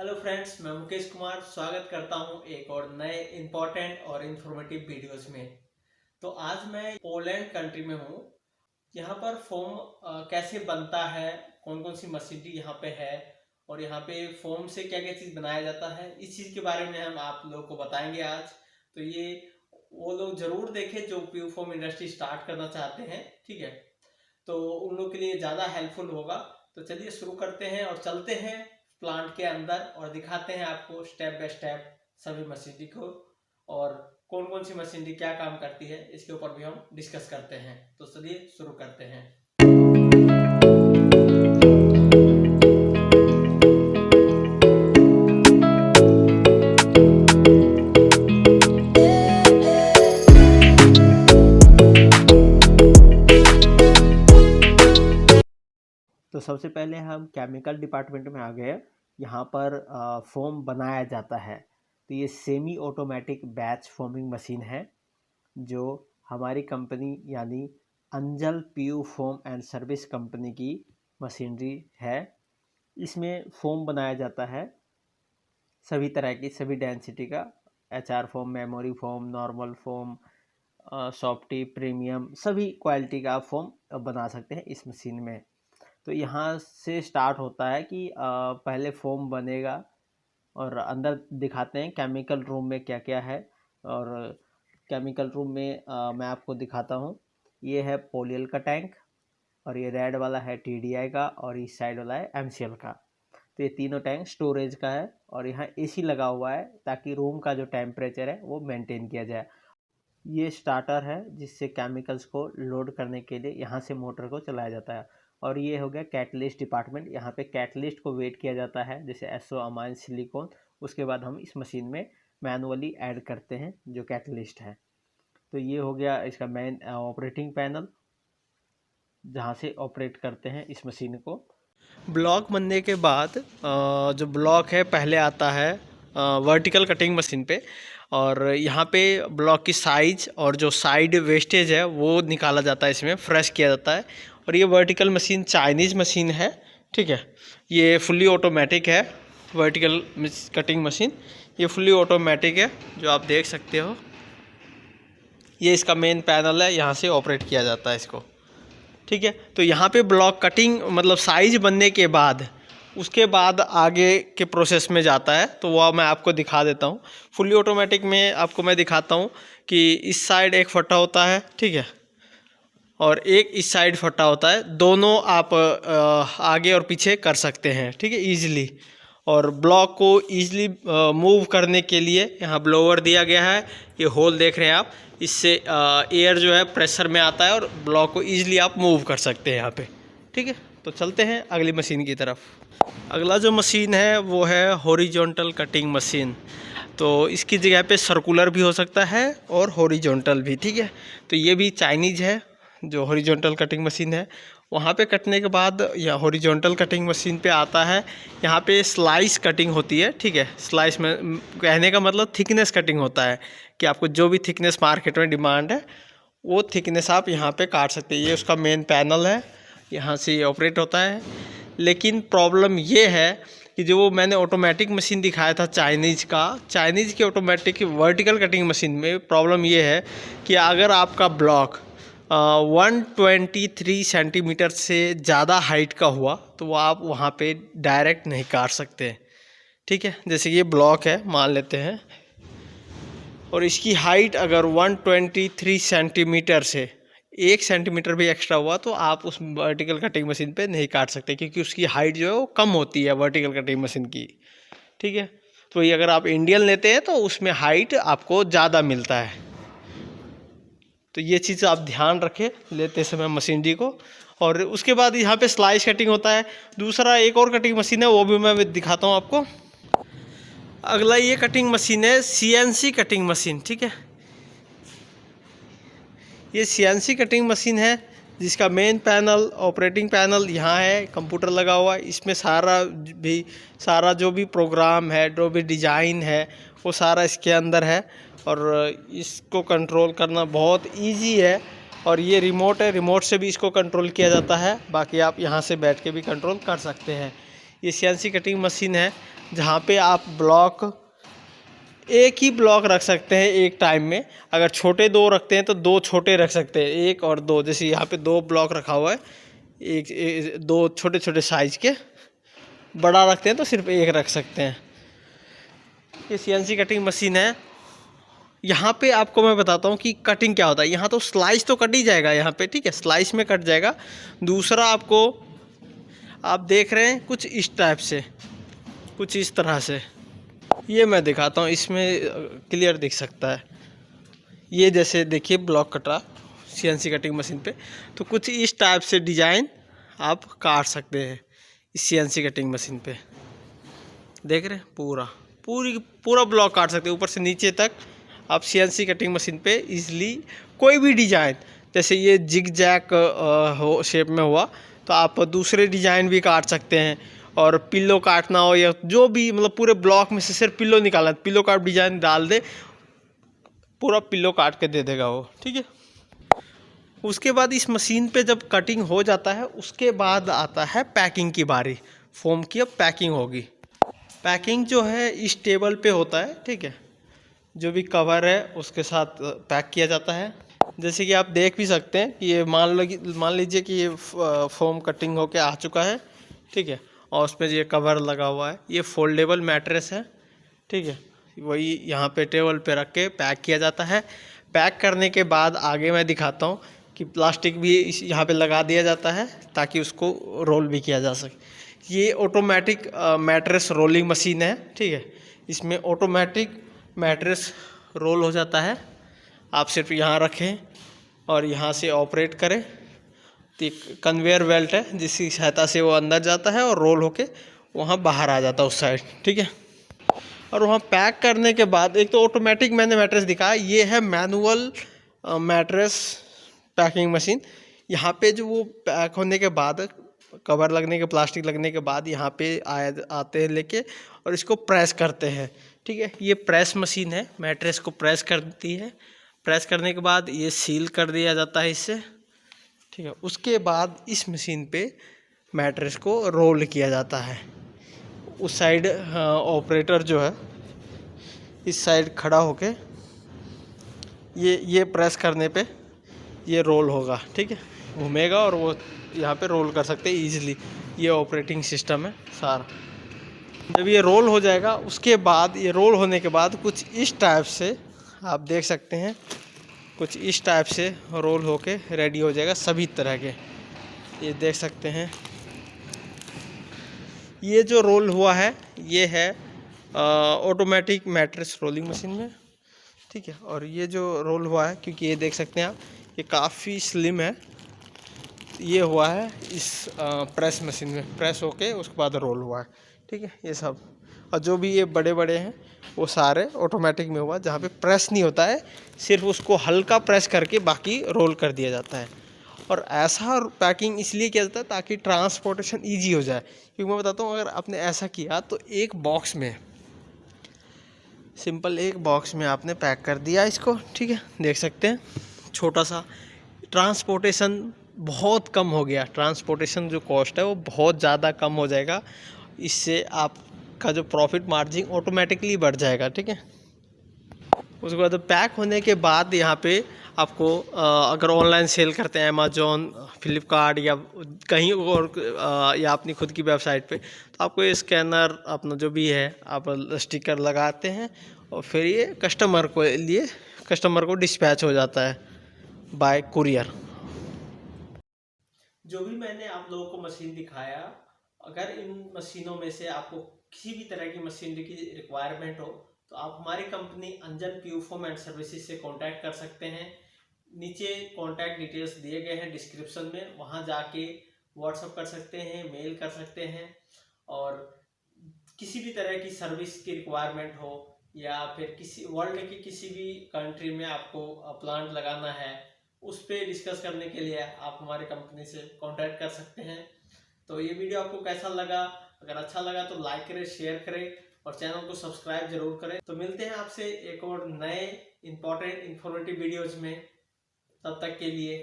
Hello friends, मैं मुकेश कुमार स्वागत करता हूं एक और नए इम्पोर्टेंट और इन्फॉर्मेटिव वीडियोस में। तो आज मैं पोलैंड कंट्री में हूं। यहां पर फोम कैसे बनता है, कौन कौन सी मशीनरी यहां पे है और यहां पे फोम से क्या क्या चीज़ बनाया जाता है, इस चीज़ के बारे में हम आप लोगों को बताएंगे आज। तो ये वो लोग जरूर देखें जो प्यू फोम इंडस्ट्री स्टार्ट करना चाहते हैं, ठीक है। तो उन लोग के लिए ज़्यादा हेल्पफुल होगा। तो चलिए शुरू करते हैं और चलते हैं प्लांट के अंदर और दिखाते हैं आपको स्टेप बाय स्टेप सभी मशीनरी को, और कौन कौन सी मशीनरी क्या काम करती है इसके ऊपर भी हम डिस्कस करते हैं। तो चलिए शुरू करते हैं। तो सबसे पहले हम केमिकल डिपार्टमेंट में आ गए। यहाँ पर फोम बनाया जाता है। तो ये semi automatic batch foaming machine है जो हमारी कंपनी यानी Anjal PU foam and service company की मशीनरी है। इसमें फोम बनाया जाता है सभी तरह की, सभी डेंसिटी का, HR foam, memory foam, normal foam, softy, premium, सभी क्वालिटी का आप फोम बना सकते हैं इस मशीन में। तो यहाँ से स्टार्ट होता है कि पहले फोम बनेगा और अंदर दिखाते हैं केमिकल रूम में क्या क्या है। और केमिकल रूम में मैं आपको दिखाता हूँ। ये है पोलियल का टैंक, और ये रेड वाला है TDI का, और इस साइड वाला है MCL का। तो ये तीनों टैंक स्टोरेज का है, और यहाँ AC लगा हुआ है ताकि रूम का जो टेम्परेचर है वो मेंटेन किया जाए। ये स्टार्टर है जिससे केमिकल्स को लोड करने के लिए यहाँ से मोटर को चलाया जाता है। और ये हो गया कैटलिस्ट डिपार्टमेंट। यहाँ पे कैटलिस्ट को वेट किया जाता है, जैसे SO अमाइन सिलिकॉन। उसके बाद हम इस मशीन में मैनुअली ऐड करते हैं जो कैटलिस्ट है। तो ये हो गया इसका मेन ऑपरेटिंग पैनल, जहाँ से ऑपरेट करते हैं इस मशीन को। ब्लॉक बनने के बाद जो ब्लॉक है पहले आता है वर्टिकल कटिंग मशीन पे, और यहाँ पे ब्लॉक की साइज और जो साइड वेस्टेज है वो निकाला जाता है, इसमें फ्रेश किया जाता है। और ये वर्टिकल मशीन चाइनीज़ मशीन है, ठीक है। ये फुल्ली ऑटोमेटिक है। वर्टिकल कटिंग मशीन ये फुल्ली ऑटोमेटिक है, जो आप देख सकते हो। ये इसका मेन पैनल है, यहाँ से ऑपरेट किया जाता है इसको, ठीक है। तो यहाँ पे ब्लॉक कटिंग मतलब साइज बनने के बाद उसके बाद आगे के प्रोसेस में जाता है, तो वह मैं आपको दिखा देता हूँ। फुली ऑटोमेटिक में आपको मैं दिखाता हूँ कि इस साइड एक फटा होता है, ठीक है, और एक इस साइड फटा होता है। दोनों आप आगे और पीछे कर सकते हैं, ठीक है, ईजिली। और ब्लॉक को ईजिली मूव करने के लिए यहाँ ब्लोअर दिया गया है। ये होल देख रहे हैं आप, इससे एयर जो है प्रेशर में आता है और ब्लॉक को ईजिली आप मूव कर सकते हैं यहाँ पे, ठीक है। तो चलते हैं अगली मशीन की तरफ। अगला जो मशीन है वो है हॉरिजॉन्टल कटिंग मशीन। तो इसकी जगह पे सर्कुलर भी हो सकता है और हॉरिजॉन्टल भी, ठीक है। तो ये भी चाइनीज़ है जो हॉरिजॉन्टल कटिंग मशीन है। वहाँ पे कटने के बाद या हॉरिजॉन्टल कटिंग मशीन पे आता है, यहाँ पे स्लाइस कटिंग होती है, ठीक है। स्लाइस में कहने का मतलब थिकनेस कटिंग होता है कि आपको जो भी थिकनेस मार्केट में डिमांड है वो थिकनेस आप यहाँ पे काट सकते हैं। ये उसका मेन पैनल है, यहाँ से ये ऑपरेट होता है। लेकिन प्रॉब्लम ये है कि जो वो मैंने ऑटोमेटिक मशीन दिखाया था चाइनीज़ की ऑटोमेटिक वर्टिकल कटिंग मशीन में प्रॉब्लम ये है कि अगर आपका ब्लॉक 123 सेंटीमीटर से ज़्यादा हाइट का हुआ तो वो आप वहाँ पे डायरेक्ट नहीं काट सकते, ठीक है। जैसे ये ब्लॉक है मान लेते हैं, और इसकी हाइट अगर 123 सेंटीमीटर से 1 सेंटीमीटर भी एक्स्ट्रा हुआ तो आप उस वर्टिकल कटिंग मशीन पे नहीं काट सकते, क्योंकि उसकी हाइट जो है वो कम होती है वर्टिकल कटिंग मशीन की, ठीक है। तो ये अगर आप इंडियन लेते हैं तो उसमें हाइट आपको ज़्यादा मिलता है। तो ये चीज़ आप ध्यान रखें लेते समय मशीनरी को। और उसके बाद यहाँ पे स्लाइस कटिंग होता है। दूसरा एक और कटिंग मशीन है, वो भी मैं दिखाता हूँ आपको। अगला ये कटिंग मशीन है CNC कटिंग मशीन, ठीक है। ये CNC कटिंग मशीन है जिसका मेन पैनल, ऑपरेटिंग पैनल यहाँ है, कंप्यूटर लगा हुआ है। इसमें सारा जो भी प्रोग्राम है, जो भी डिज़ाइन है वो सारा इसके अंदर है, और इसको कंट्रोल करना बहुत इजी है। और ये रिमोट है, रिमोट से भी इसको कंट्रोल किया जाता है। बाकी आप यहाँ से बैठ के भी कंट्रोल कर सकते हैं। ये सीएनसी कटिंग मशीन है जहाँ पे आप ब्लॉक एक ही ब्लॉक रख सकते हैं एक टाइम में। अगर छोटे दो रखते हैं तो दो छोटे रख सकते हैं, एक और दो। जैसे यहाँ पे दो ब्लॉक रखा हुआ है, दो छोटे छोटे साइज के। बड़ा रखते हैं तो सिर्फ एक रख सकते हैं। ये सीएनसी कटिंग मशीन है। यहाँ पे आपको मैं बताता हूँ कि कटिंग क्या होता है। यहाँ तो स्लाइस तो कट ही जाएगा यहाँ पे, ठीक है, स्लाइस में कट जाएगा। दूसरा आपको, आप देख रहे हैं कुछ इस टाइप से, कुछ इस तरह से। ये मैं दिखाता हूँ, इसमें क्लियर दिख सकता है। ये जैसे देखिए ब्लॉक कटा सीएनसी कटिंग मशीन पे, तो कुछ इस टाइप से डिजाइन आप काट सकते हैं इस सीएनसी कटिंग मशीन पे। देख रहे हैं पूरा ब्लॉक काट सकते हैं ऊपर से नीचे तक। आप सीएनसी कटिंग मशीन पे इजीली कोई भी डिजाइन, जैसे ये जिग जैक हो शेप में हुआ तो आप दूसरे डिजाइन भी काट सकते हैं। और पिल्लो काटना हो या जो भी, मतलब पूरे ब्लॉक में से सिर्फ पिल्लो निकालना, पिल्लो का डिजाइन डाल दे, पूरा पिल्लो काट के दे देगा वो, ठीक है। उसके बाद इस मशीन पे जब कटिंग हो जाता है उसके बाद आता है पैकिंग की बारी। फोम की अब पैकिंग होगी। पैकिंग जो है इस टेबल पे होता है, ठीक है। जो भी कवर है उसके साथ पैक किया जाता है। जैसे कि आप देख भी सकते हैं कि ये मान लीजिए कि ये फोम कटिंग होके आ चुका है, ठीक है। और उसमें ये कवर लगा हुआ है। ये फोल्डेबल मैट्रेस है, ठीक है। वही यहाँ पे टेबल पे रख के पैक किया जाता है। पैक करने के बाद आगे मैं दिखाता हूँ कि प्लास्टिक भी इस यहाँ पे लगा दिया जाता है ताकि उसको रोल भी किया जा सके। ये ऑटोमेटिक मैट्रेस रोलिंग मशीन है, ठीक है। इसमें ऑटोमेटिक मैट्रेस रोल हो जाता है। आप सिर्फ यहाँ रखें और यहाँ से ऑपरेट करें। तो एक कन्वेयर बेल्ट है जिसकी सहायता से वो अंदर जाता है और रोल होके वहाँ बाहर आ जाता है उस साइड, ठीक है। और वहाँ पैक करने के बाद, एक तो ऑटोमेटिक मैंने मैट्रेस दिखाया, ये है मैनुअल मैट्रेस पैकिंग मशीन। यहाँ पे जो वो पैक होने के बाद, कवर लगने के, प्लास्टिक लगने के बाद यहाँ पे आते हैं लेके और इसको प्रेस करते हैं, ठीक है। ये प्रेस मशीन है, मैट्रेस को प्रेस करती है। प्रेस करने के बाद ये सील कर दिया जाता है इससे, ठीक है। उसके बाद इस मशीन पे मैट्रेस को रोल किया जाता है। उस साइड ऑपरेटर जो है इस साइड खड़ा होके ये प्रेस करने पे ये रोल होगा, ठीक है, घूमेगा और वो यहाँ पे रोल कर सकते हैं ईजिली। ये ऑपरेटिंग सिस्टम है सारा। जब ये रोल हो जाएगा उसके बाद, ये रोल होने के बाद कुछ इस टाइप से आप देख सकते हैं, कुछ इस टाइप से रोल होके रेडी हो जाएगा सभी तरह के। ये देख सकते हैं, ये जो रोल हुआ है ये है ऑटोमेटिक मैट्रेस रोलिंग मशीन में, ठीक है। और ये जो रोल हुआ है, क्योंकि ये देख सकते हैं आप, ये काफ़ी स्लिम है, ये हुआ है इस प्रेस मशीन में, प्रेस होके उसके बाद रोल हुआ है, ठीक है। ये सब, और जो भी ये बड़े बड़े हैं वो सारे ऑटोमेटिक में हुआ, जहाँ पे प्रेस नहीं होता है, सिर्फ उसको हल्का प्रेस करके बाकी रोल कर दिया जाता है। और ऐसा पैकिंग इसलिए किया जाता है ताकि ट्रांसपोर्टेशन ईजी हो जाए। क्योंकि मैं बताता हूँ, अगर आपने ऐसा किया तो एक बॉक्स में, सिंपल एक बॉक्स में आपने पैक कर दिया इसको, ठीक है, देख सकते हैं, छोटा सा। ट्रांसपोर्टेशन बहुत कम हो गया, ट्रांसपोर्टेशन जो कॉस्ट है वो बहुत ज़्यादा कम हो जाएगा। इससे आपका जो प्रॉफिट मार्जिन ऑटोमेटिकली बढ़ जाएगा, ठीक है। उसके बाद पैक होने के बाद यहाँ पे आपको अगर ऑनलाइन सेल करते हैं अमेजोन, फ्लिपकार्ट या कहीं और, या अपनी खुद की वेबसाइट पे, तो आपको ये स्कैनर अपना जो भी है आप स्टिकर लगाते हैं और फिर ये कस्टमर को डिस्पैच हो जाता है बाय कुरियर। जो भी मैंने आप लोगों को मशीन दिखाया, अगर इन मशीनों में से आपको किसी भी तरह की मशीनरी की रिक्वायरमेंट हो तो आप हमारी company Anjan PU foam and services से कांटेक्ट कर सकते हैं। नीचे कांटेक्ट डिटेल्स दिए गए हैं डिस्क्रिप्शन में, वहां जाके व्हाट्सअप कर सकते हैं, मेल कर सकते हैं। और किसी भी तरह की सर्विस की रिक्वायरमेंट हो या फिर किसी वर्ल्ड की किसी भी कंट्री में आपको प्लांट लगाना है, उस पर डिस्कस करने के लिए आप हमारे कंपनी से कांटेक्ट कर सकते हैं। तो ये वीडियो आपको कैसा लगा? अगर अच्छा लगा तो लाइक करें, शेयर करें और चैनल को सब्सक्राइब जरूर करें। तो मिलते हैं आपसे एक और नए इंपॉर्टेंट इन्फॉर्मेटिव वीडियोज में। तब तक के लिए